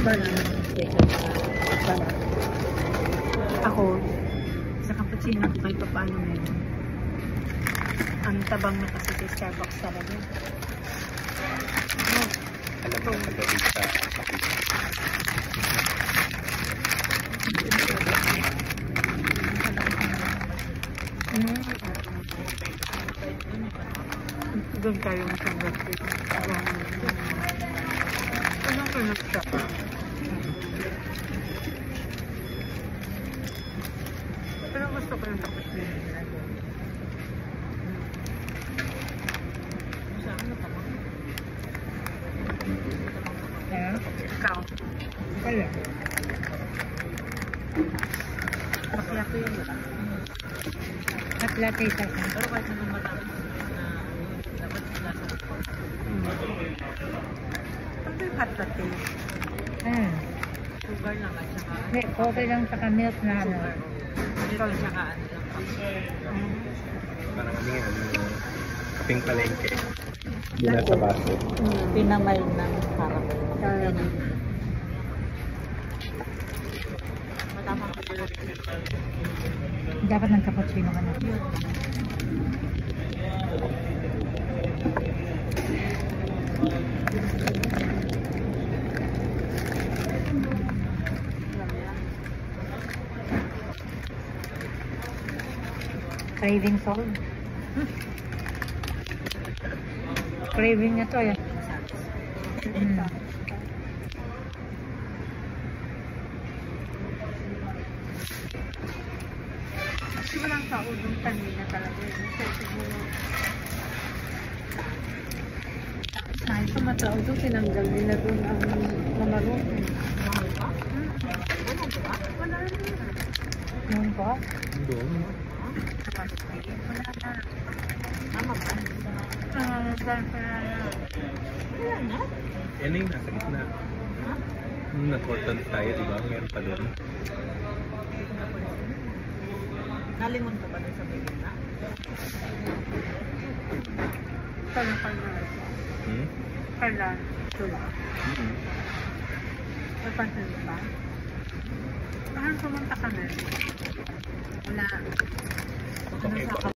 Banana. Banana. Ako, sa cappuccino ko kahit paano meron. Ang tabang na kasi sa Starbucks talaga. Alam mo sa barista. Doon tayo masanggat dito. Anong kanak siya? Pero gusto ko yung tapos nila nila doon. Sa ano ka ba? Ikaw? Kaya? Maklate yun ba? Maklate sa akin. Pero kahit naman matapos na dapat sila sa report. Ano yung hot latte? Sugar lang at saka... Hindi, okay lang saka milk na ano. Milk at saka ano lang. Parang ano yung kaping palengke. Hindi na sa baso. Pinamal ng caramel. Caramel. Matamang dapat ng cappuccino ka na. Craving salt. Craving niya to yan. Kasi walang kaudong kanina talaga. So siguro ay sa mataudong tinanggal nila doon ang mamarong. Wala na. Noon pa? Doon. Wala na. Tama ba? Dahil pala na. Wala na? Yan yung nasa gitna. Nag-cordon tayo, diba? Meron pa doon. Nalimon ka ba na sa may gitna? Pala. Pala. Tula. Napansin mo ba? Parang pumunta ka na. Wala. Okay.